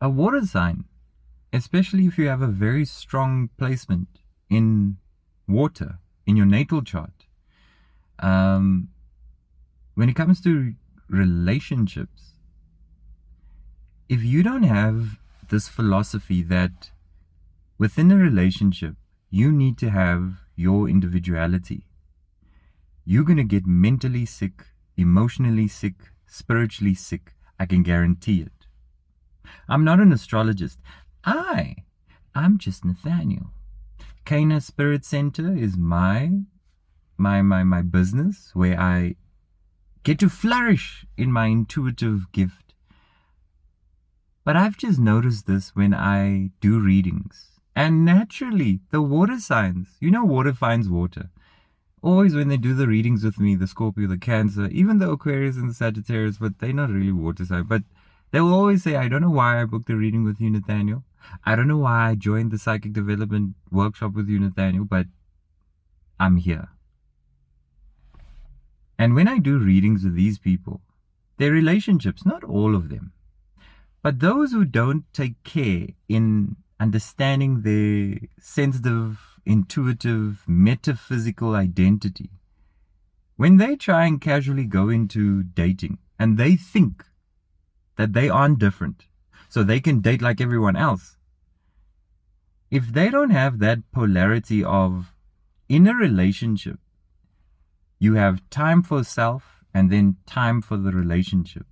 A water sign, especially if you have a very strong placement in water in your natal chart, um, when it comes to relationships, if you don't have this philosophy that within a relationship you need to have your individuality, you're going to get mentally sick, emotionally sick, spiritually sick. I can guarantee it. I'm not an astrologist. I'm just Nathaniel. Cana Spirit Center is my business where I get to flourish in my intuitive gift. But I've just noticed this when I do readings. And naturally, the water signs, water finds water. Always when they do the readings with me, the Scorpio, the Cancer, even the Aquarius and the Sagittarius, but they're not really water signs. But they will always say, I don't know why I booked a reading with you, Nathaniel. I don't know why I joined the psychic development workshop with you, Nathaniel, but I'm here. And when I do readings with these people, their relationships, not all of them, but those who don't take care in understanding their sensitive, intuitive, metaphysical identity, when they try and casually go into dating and they think that they aren't different, so they can date like everyone else, if they don't have that polarity of, in a relationship, you have time for self and then time for the relationship.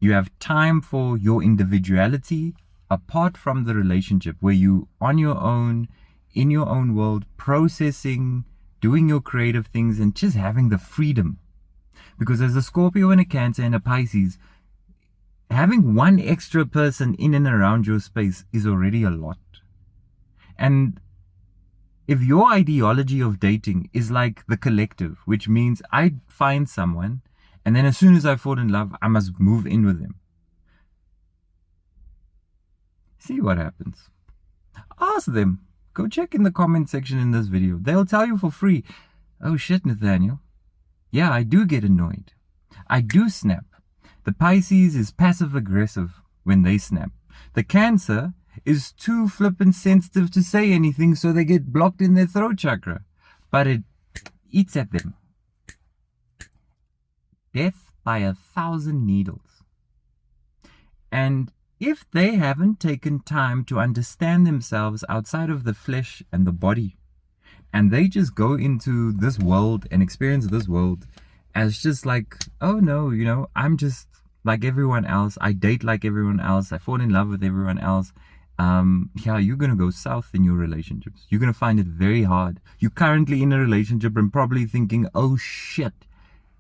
You have time for your individuality apart from the relationship, where you on your own, in your own world, processing, doing your creative things and just having the freedom. Because as a Scorpio and a Cancer and a Pisces, having one extra person in and around your space is already a lot. And if your ideology of dating is like the collective, which means I find someone and then as soon as I fall in love, I must move in with them, see what happens. Ask them. Go check in the comment section in this video. They'll tell you for free, oh shit, Nathaniel. Yeah, I do get annoyed. I do snap. The Pisces is passive aggressive when they snap. The Cancer is too flippant sensitive to say anything, so they get blocked in their throat chakra. But it eats at them. Death by 1,000 needles. And if they haven't taken time to understand themselves outside of the flesh and the body, and they just go into this world and experience this world as just like, oh no, I'm just like everyone else. I date like everyone else. I fall in love with everyone else. Yeah, you're going to go south in your relationships. You're going to find it very hard. You're currently in a relationship and probably thinking, oh shit,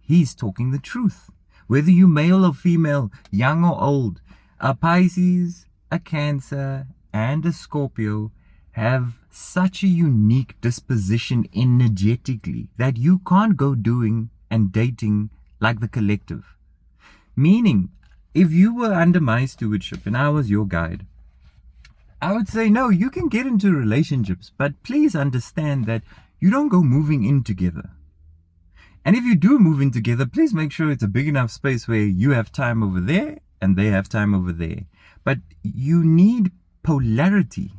he's talking the truth. Whether you're male or female, young or old, a Pisces, a Cancer, and a Scorpio have such a unique disposition energetically that you can't go doing and dating like the collective. Meaning, if you were under my stewardship and I was your guide, I would say, no, you can get into relationships, but please understand that you don't go moving in together. And if you do move in together, please make sure it's a big enough space where you have time over there and they have time over there. But you need polarity,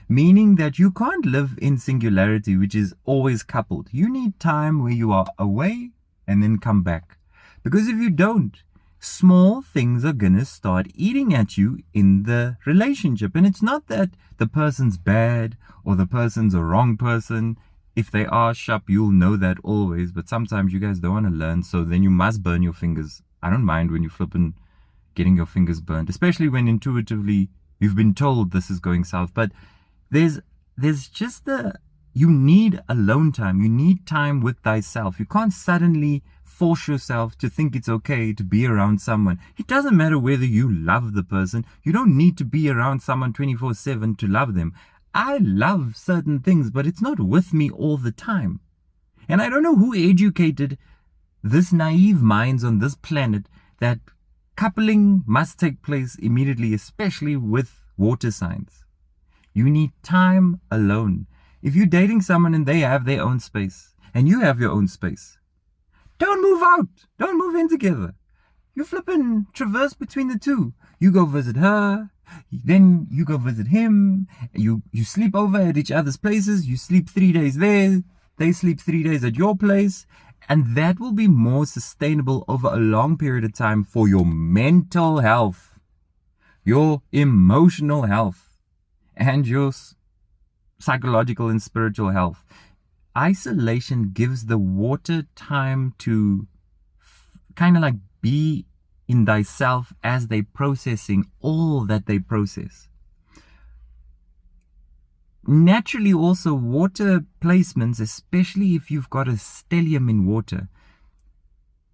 meaning that you can't live in singularity, which is always coupled. You need time where you are away and then come back. Because if you don't, small things are going to start eating at you in the relationship. And it's not that the person's bad or the person's a wrong person. If they are sharp, you'll know that always. But sometimes you guys don't want to learn, so then you must burn your fingers. I don't mind when you flipping getting your fingers burned, especially when intuitively you've been told this is going south. But there's just you need alone time. You need time with thyself. You can't suddenly force yourself to think it's okay to be around someone. It doesn't matter whether you love the person. You don't need to be around someone 24/7 to love them. I love certain things, but it's not with me all the time. And I don't know who educated this naive minds on this planet that coupling must take place immediately, especially with water signs. You need time alone. If you're dating someone and they have their own space and you have your own space, don't move out. Don't move in together. You flippin' traverse between the two. You go visit her, then you go visit him. You sleep over at each other's places. You sleep 3 days there. They sleep 3 days at your place. And that will be more sustainable over a long period of time for your mental health, your emotional health, and your psychological and spiritual health. Isolation gives the water time to kind of like be in thyself as they processing all that they process. Naturally, also water placements, especially if you've got a stellium in water,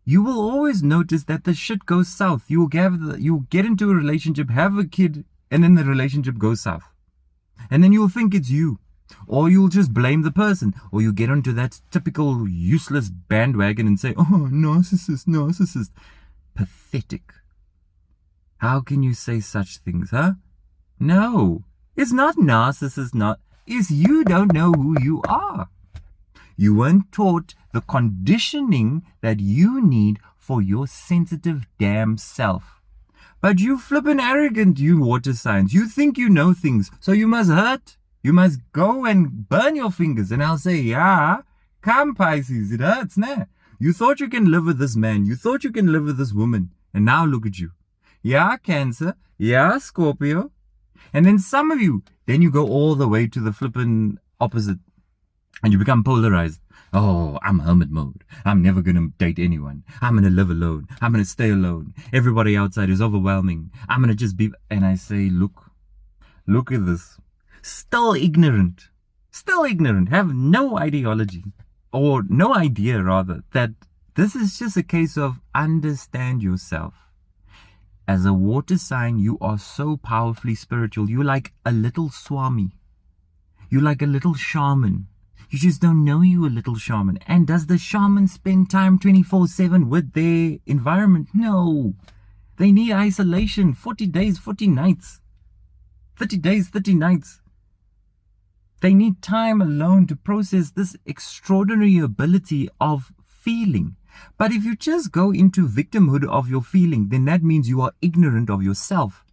you will always notice that the shit goes south. You'll get into a relationship, have a kid, and then the relationship goes south. And then you'll think it's you. Or you'll just blame the person. Or you get onto that typical useless bandwagon and say, oh, narcissist. Pathetic. How can you say such things, huh? No. It's not narcissist, it's you don't know who you are. You weren't taught the conditioning that you need for your sensitive damn self. But you flippin' arrogant, you water signs. You think you know things, so you must hurt. You must go and burn your fingers. And I'll say, yeah, come Pisces, it hurts, nah. You thought you can live with this man. You thought you can live with this woman. And now look at you. Yeah, Cancer. Yeah, Scorpio. And then some of you, then you go all the way to the flippin' opposite. And you become polarized. Oh, I'm hermit mode. I'm never going to date anyone. I'm going to live alone. I'm going to stay alone. Everybody outside is overwhelming. I'm going to just be... And I say, look at this. Still ignorant, have no ideology, or no idea rather, that this is just a case of understand yourself. As a water sign, you are so powerfully spiritual. You're like a little Swami. You're like a little shaman. You just don't know you're a little shaman. And does the shaman spend time 24/7 with their environment? No. They need isolation, 40 days, 40 nights. 30 days, 30 nights. They need time alone to process this extraordinary ability of feeling. But if you just go into victimhood of your feeling, then that means you are ignorant of yourself.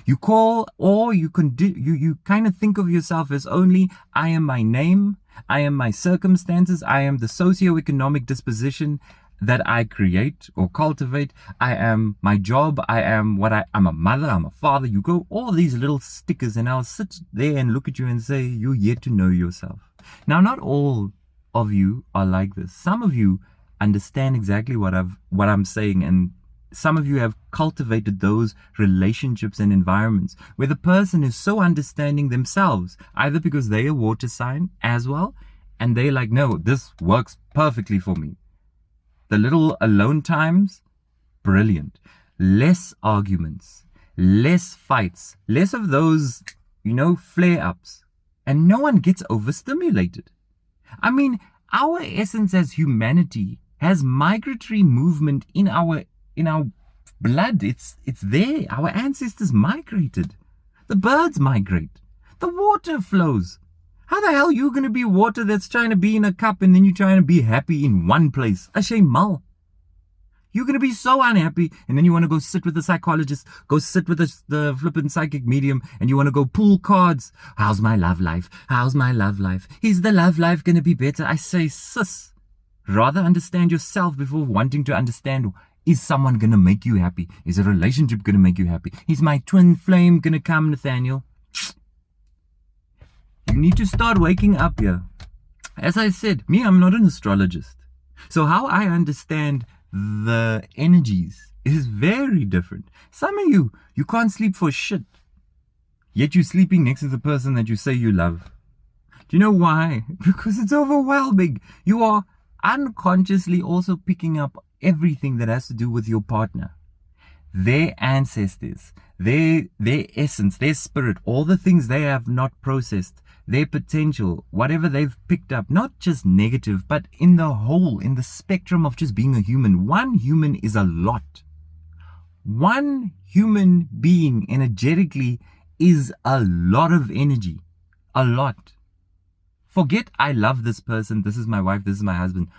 You call, or you kind of think of yourself as only, I am my name, I am my circumstances, I am the socioeconomic disposition that I create or cultivate, I am my job, I'm a mother, I'm a father. You go all these little stickers, and I'll sit there and look at you and say, you're yet to know yourself. Now, not all of you are like this. Some of you understand exactly what I'm saying, and some of you have cultivated those relationships and environments where the person is so understanding themselves, either because they're a water sign as well, and they're like, no, this works perfectly for me. The little alone times, brilliant. Less arguments, less fights, less of those, flare-ups. And no one gets overstimulated. I mean, our essence as humanity has migratory movement in our blood. It's there. Our ancestors migrated. The birds migrate. The water flows. How the hell are you going to be water that's trying to be in a cup and then you're trying to be happy in one place? Ashay mal. You're going to be so unhappy, and then you want to go sit with the psychologist, go sit with the flippin' psychic medium, and you want to go pull cards. How's my love life? How's my love life? Is the love life going to be better? I say, sis, rather understand yourself before wanting to understand, is someone going to make you happy? Is a relationship going to make you happy? Is my twin flame going to come, Nathaniel? You need to start waking up here. As I said, I'm not an astrologist. So how I understand the energies is very different. Some of you can't sleep for shit. Yet you're sleeping next to the person that you say you love. Do you know why? Because it's overwhelming. You are unconsciously also picking up everything that has to do with your partner. Their ancestors, their essence, their spirit, all the things they have not processed, their potential, whatever they've picked up, not just negative, but in the whole, in the spectrum of just being a human. One human is a lot. One human being energetically is a lot of energy. A lot. Forget I love this person, this is my wife, this is my husband.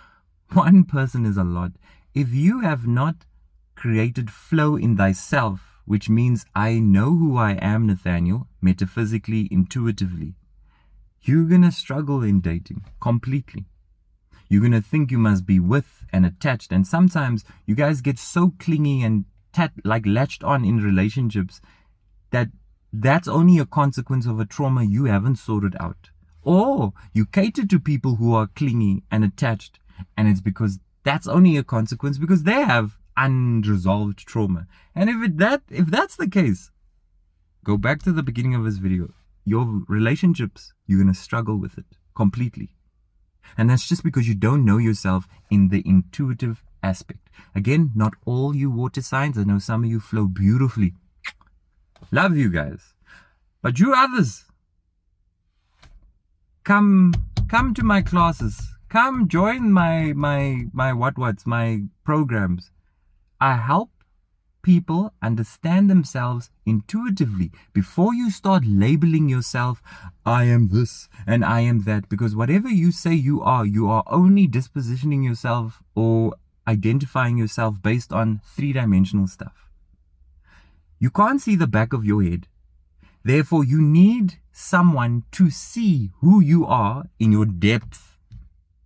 One person is a lot. If you have not created flow in thyself, which means I know who I am, Nathaniel, metaphysically, intuitively, you're going to struggle in dating completely. You're going to think you must be with and attached. And sometimes you guys get so clingy and latched on in relationships that that's only a consequence of a trauma you haven't sorted out. Or you cater to people who are clingy and attached, and it's because that's only a consequence because they have unresolved trauma. And if that's the case, go back to the beginning of this video. Your relationships, you're going to struggle with it completely. And that's just because you don't know yourself in the intuitive aspect. Again, not all you water signs. I know some of you flow beautifully. Love you guys. But you others, come to my classes. Come join my programs. I help people understand themselves intuitively before you start labeling yourself, I am this and I am that, because whatever you say you are only dispositioning yourself or identifying yourself based on three-dimensional stuff. You can't see the back of your head. Therefore, you need someone to see who you are in your depth.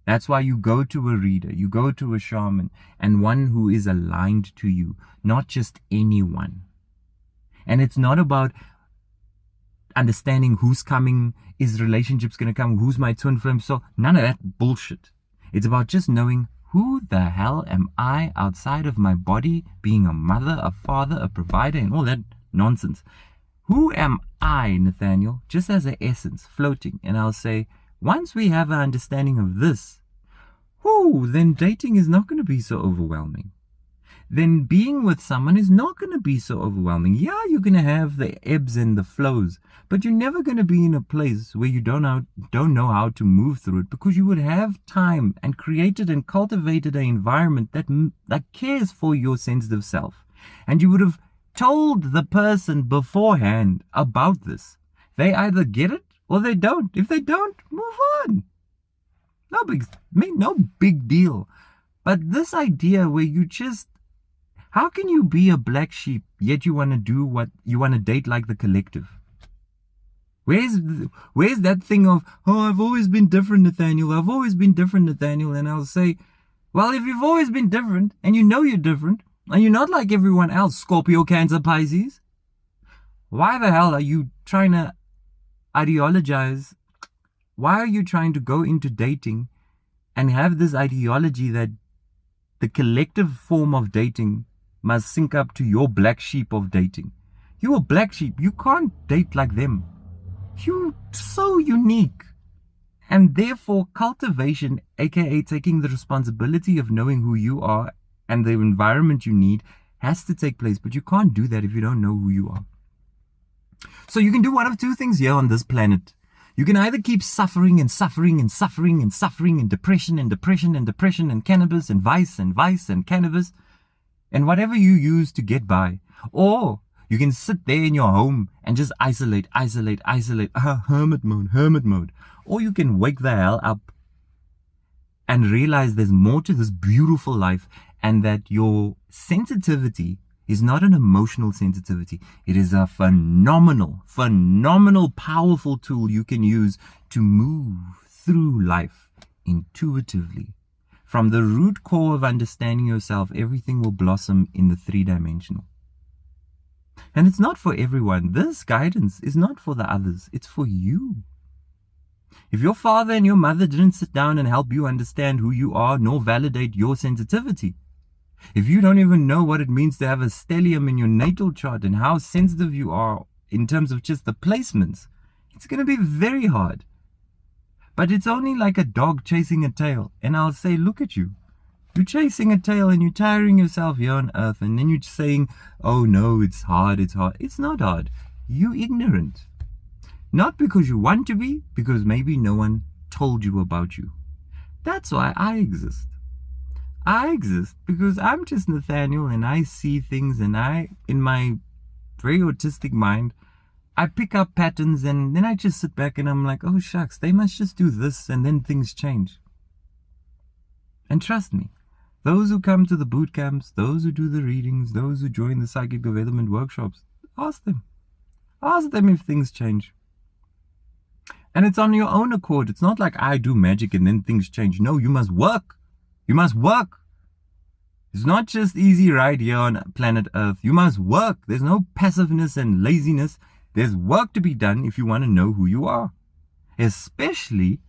That's why you go to a reader, you go to a shaman, and one who is aligned to you, not just anyone. And it's not about understanding who's coming, is relationships going to come, who's my twin flame. So none of that bullshit. It's about just knowing who the hell am I outside of my body, being a mother, a father, a provider, and all that nonsense. Who am I, Nathaniel, just as an essence floating? And I'll say, once we have an understanding of this, then dating is not going to be so overwhelming. Then being with someone is not going to be so overwhelming. Yeah, you're going to have the ebbs and the flows, but you're never going to be in a place where you don't know how to move through it, because you would have time and created and cultivated an environment that cares for your sensitive self. And you would have told the person beforehand about this. They either get it or they don't. If they don't, move on. No big deal. But this idea where you just, how can you be a black sheep yet you want to do what you want to date like the collective? Where's that thing of, I've always been different, Nathaniel. I've always been different, Nathaniel. And I'll say, well, if you've always been different and you know you're different and you're not like everyone else, Scorpio, Cancer, Pisces, why the hell are you trying to ideologize? Why are you trying to go into dating and have this ideology that the collective form of dating must sync up to your black sheep of dating? You're a black sheep. You can't date like them. You're so unique. And therefore, cultivation, aka taking the responsibility of knowing who you are and the environment you need, has to take place. But you can't do that if you don't know who you are. So you can do one of two things here on this planet. You can either keep suffering and suffering and suffering and suffering and depression and depression and depression and cannabis and vice and cannabis and whatever you use to get by. Or you can sit there in your home and just isolate. Hermit mode. Or you can wake the hell up and realize there's more to this beautiful life, and that your sensitivity is not an emotional sensitivity. It is a phenomenal, powerful tool you can use to move through life intuitively. From the root core of understanding yourself, everything will blossom in the three-dimensional. And it's not for everyone. This guidance is not for the others. It's for you. If your father and your mother didn't sit down and help you understand who you are, nor validate your sensitivity, if you don't even know what it means to have a stellium in your natal chart and how sensitive you are in terms of just the placements, it's going to be very hard. But it's only like a dog chasing a tail. And I'll say, look at you. You're chasing a tail and you're tiring yourself here on earth. And then you're saying, oh no, it's hard. It's not hard. You're ignorant. Not because you want to be, because maybe no one told you about you. That's why I exist. I exist because I'm just Nathaniel, and I see things, and in my very autistic mind, I pick up patterns, and then I just sit back and I'm like, oh shucks, they must just do this and then things change. And trust me, Those who come to the boot camps, those who do the readings, those who join the psychic development workshops, ask them. Ask them if things change. And it's on your own accord. It's not like I do magic and then things change. No, you must work. You must work. It's not just easy right here on planet Earth. You must work. There's no passiveness and laziness. There's work to be done if you want to know who you are. Especially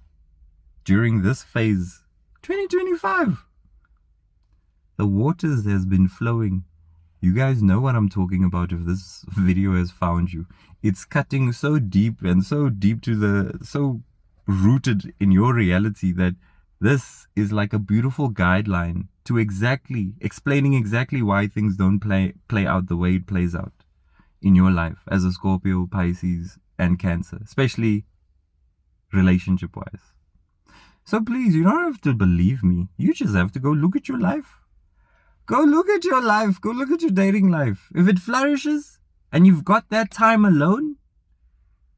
during this phase, 2025. The waters has been flowing. You guys know what I'm talking about if this video has found you. It's cutting so deep and so deep so rooted in your reality that this is like a beautiful guideline to explaining exactly why things don't play out the way it plays out in your life as a Scorpio, Pisces, and Cancer, especially relationship-wise. So please, you don't have to believe me. You just have to go look at your life. Go look at your life. Go look at your dating life. If it flourishes and you've got that time alone,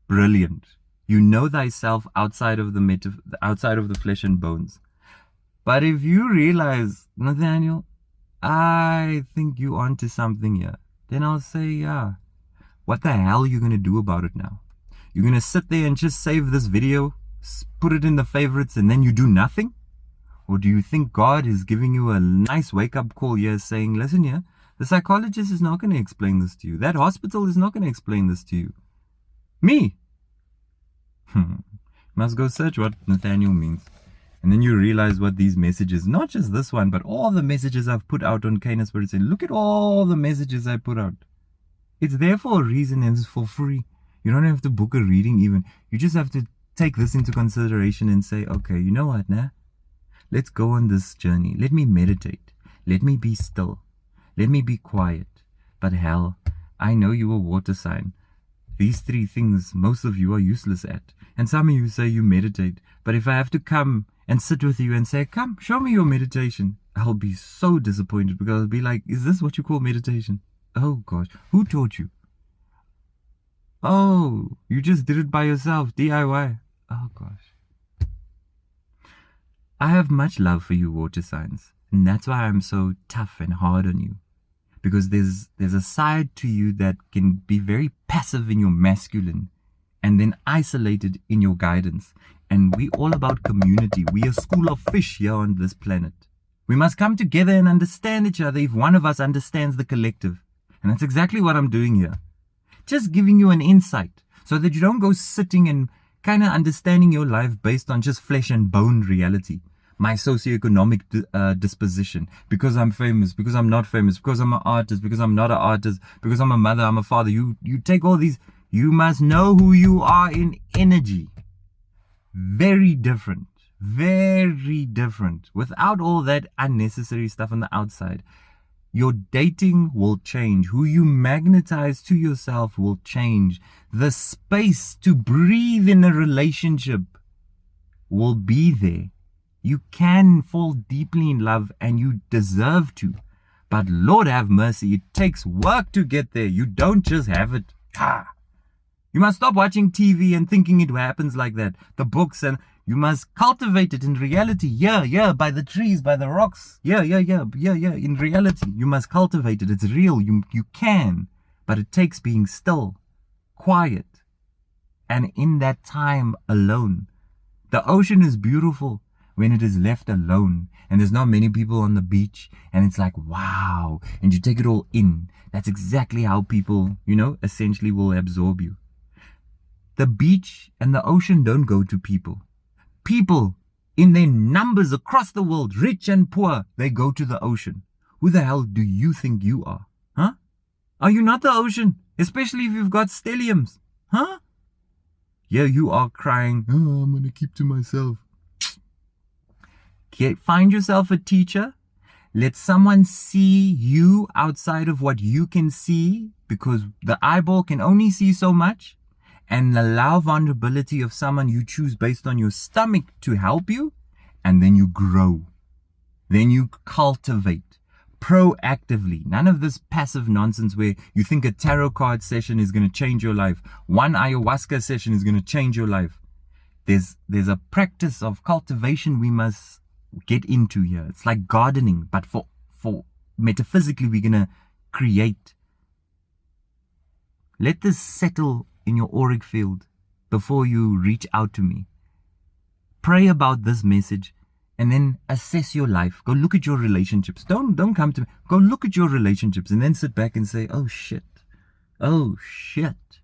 brilliant. You know thyself outside of the flesh and bones. But if you realize, Nathaniel, I think you onto something here, then I'll say, yeah. What the hell are you going to do about it now? You're going to sit there and just save this video, put it in the favorites, and then you do nothing? Or do you think God is giving you a nice wake-up call here saying, listen here, the psychologist is not going to explain this to you. That hospital is not going to explain this to you. Me. Must go search what Nathaniel means. And then you realize what these messages, not just this one, but all the messages I've put out on Kana Spirit. Say, look at all the messages I put out. It's there for a reason and it's for free. You don't have to book a reading even. You just have to take this into consideration and say, okay, you know what, nah? Let's go on this journey. Let me meditate. Let me be still. Let me be quiet. But hell, I know you're a water sign. These three things most of you are useless at. And some of you say you meditate. But if I have to come and sit with you and say, come, show me your meditation, I'll be so disappointed because I'll be like, is this what you call meditation? Oh gosh, who taught you? Oh, you just did it by yourself, DIY. Oh gosh. I have much love for you, water signs. And that's why I'm so tough and hard on you. Because there's a side to you that can be very passive in your masculine and then isolated in your guidance. And we all about community. We are a school of fish here on this planet. We must come together and understand each other if one of us understands the collective. And that's exactly what I'm doing here. Just giving you an insight so that you don't go sitting and kind of understanding your life based on just flesh and bone reality. My socioeconomic disposition, because I'm famous, because I'm not famous, because I'm an artist, because I'm not an artist, because I'm a mother, I'm a father. You take all these. You must know who you are in energy. Very different. Very different. Without all that unnecessary stuff on the outside. Your dating will change. Who you magnetize to yourself will change. The space to breathe in a relationship will be there. You can fall deeply in love and you deserve to. But Lord have mercy, it takes work to get there. You don't just have it. You must stop watching TV and thinking it happens like that. The books, and you must cultivate it in reality. Yeah, by the trees, by the rocks. Yeah. In reality, you must cultivate it. It's real. You can. But it takes being still, quiet, and in that time alone. The ocean is beautiful when it is left alone and there's not many people on the beach and it's like, wow, and you take it all in. That's exactly how people, essentially will absorb you. The beach and the ocean don't go to people. People in their numbers across the world, rich and poor, they go to the ocean. Who the hell do you think you are? Huh? Are you not the ocean? Especially if you've got stelliums. Huh? Yeah, you are crying, oh, I'm going to keep to myself. Find yourself a teacher. Let someone see you outside of what you can see, because the eyeball can only see so much. And allow vulnerability of someone you choose based on your stomach to help you. And then you grow. Then you cultivate proactively. None of this passive nonsense where you think a tarot card session is going to change your life. One ayahuasca session is going to change your life. There's a practice of cultivation we must get into here. It's like gardening, but for metaphysically, we're gonna create. Let this settle in your auric field before you reach out to me. Pray about this message and then assess your life. Go look at your relationships. Don't come to me. Go look at your relationships and then sit back and say, oh shit. Oh shit.